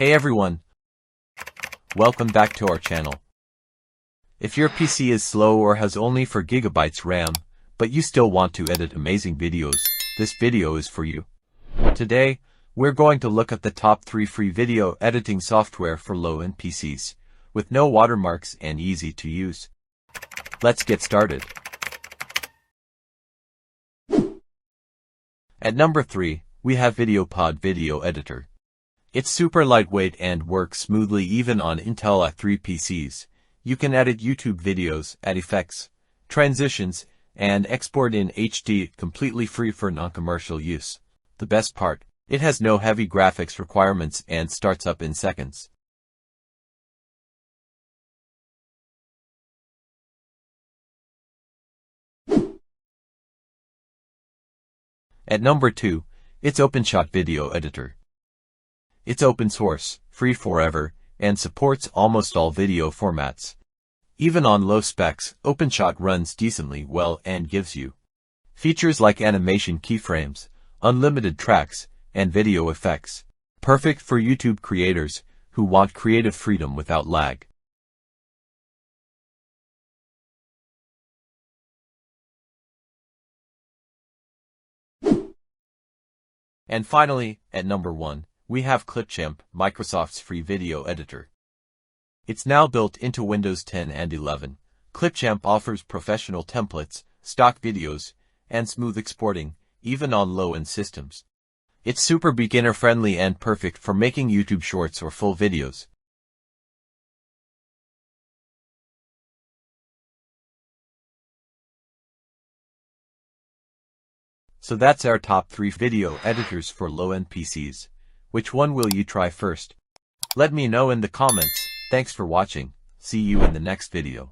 Hey everyone, welcome back to our channel. If your PC is slow or has only 4 GB RAM, but you still want to edit amazing videos, this video is for you. Today, we're going to look at the top 3 free video editing software for low-end PCs, with no watermarks and easy to use. Let's get started. At number 3, we have videopad video editor. It's super lightweight and works smoothly even on Intel i3 PCs. You can edit YouTube videos, add effects, transitions, and export in HD completely free for non-commercial use. The best part, it has no heavy graphics requirements and starts up in seconds. At number 2, it's Openshot Video Editor. It's open source, free forever, and supports almost all video formats. Even on low specs, Openshot runs decently well and gives you features like animation keyframes, unlimited tracks, and video effects. Perfect for YouTube creators who want creative freedom without lag. And finally, at number 1, we have Clipchamp, Microsoft's free video editor. It's now built into Windows 10 and 11. Clipchamp offers professional templates, stock videos, and smooth exporting, even on low-end systems. It's super beginner-friendly and perfect for making YouTube shorts or full videos. So that's our top 3 video editors for low-end PCs. Which one will you try first? Let me know in the comments. Thanks for watching. See you in the next video.